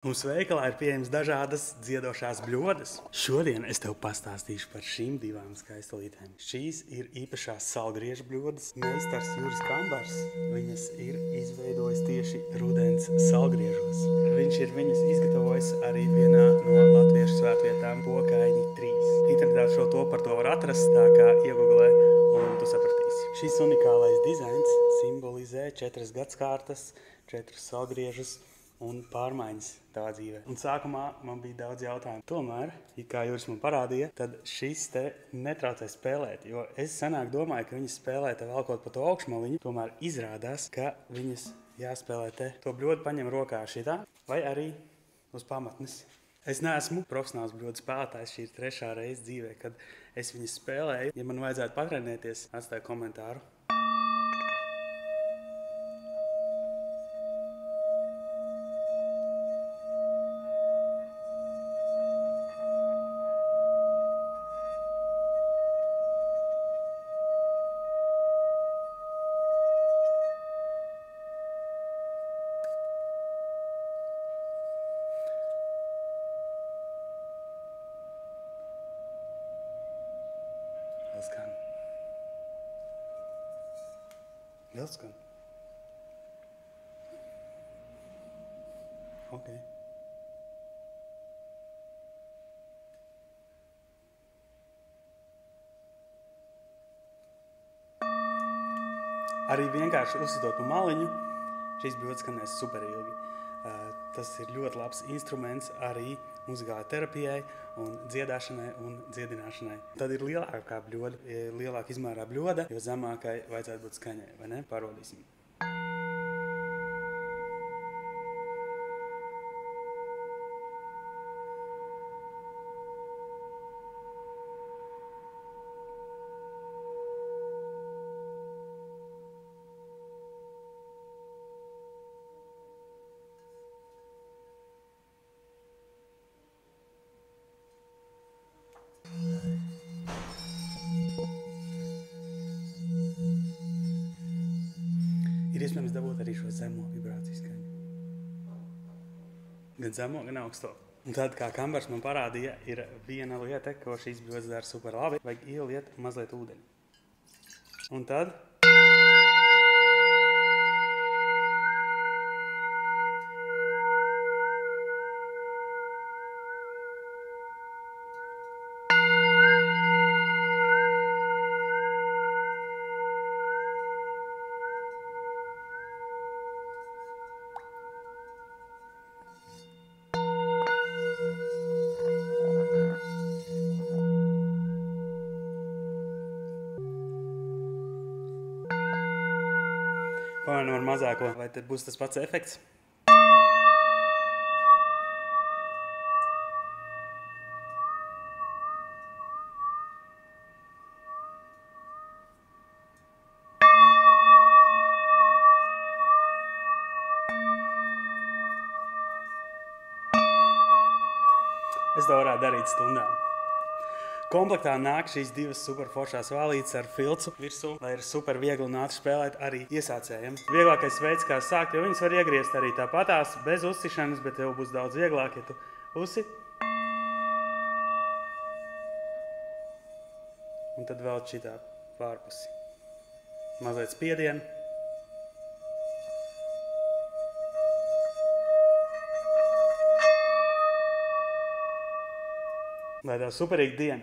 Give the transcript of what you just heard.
Mums veikalā ir pieejamas dažādas dziedošās bļodas. Šodien es tev pastāstīšu par šīm divām skaistalītēm. Šīs ir īpašās salgriežu bļodas. Meistars Juris Kambars viņas ir izveidojis tieši rudens salgriežos. Viņš ir viņas izgatavojis arī vienā no latviešu svētvietām Pokaiņi 3. Internetā to par to var atrast, tā kā iegooglē un tu sapratīsi. Šis unikālais dizains simbolizē 4 gadskārtas, 4 salgriežus un pārmaiņas tavā dzīvē. Un sākumā man bija daudz jautājumu. Tomēr, kā Juris man parādīja, tad šis te netraucē spēlēt, jo es senāk domāju, ka viņas spēlē te velkot pa to augšmaliņu. Tomēr izrādās, ka viņas jāspēlē te. To bļodu paņem rokā šitā vai arī uz pamatnes. Es neesmu profesionāls bļodu spēlētājs. Šī ir 3. reize dzīvē, kad es viņas spēlēju. Ja man vajadzētu patrenēties, atstāju komentāru. Vēl skan. Ok. Arī vienkārši uzsitot pa maliņu, šīs bļodas skanēs superilgi. Tas ir ļoti labs instruments arī muzikālajai terapijai un dziedāšanai un dziedināšanai. Tad ir lielākā bļoda, lielāka izmērā bļoda, jo zemākai vajadzētu būt skaņai, vai ne? Pārbaudīsim. Ir iespējams dabūt arī šo zemo vibrāciju skaņu. Gan zemo, gan augsto. Un tad, kā Kambars man parādīja, ir viena lieta, ko šīs bļodas dara super labi. Vajag ieliet mazliet ūdeņu. Un tad pamēģinām ar mazāko, vai tad būs tas pats efekts? Es to varētu darīt stundām. Komplektā nāk šīs divas superforšās vālītes ar filcu virsū, lai ir super viegli un ātri spēlēt arī iesācējiem. Vieglākais veids, kā sākt, jo viņas var iegriezt arī tāpatās, bez uzsišanas, bet tev būs daudz vieglāk, ja tu uzsi. Un tad vēl šitā pārpusi. Mazliet spiedienu. Lai tev superīga diena!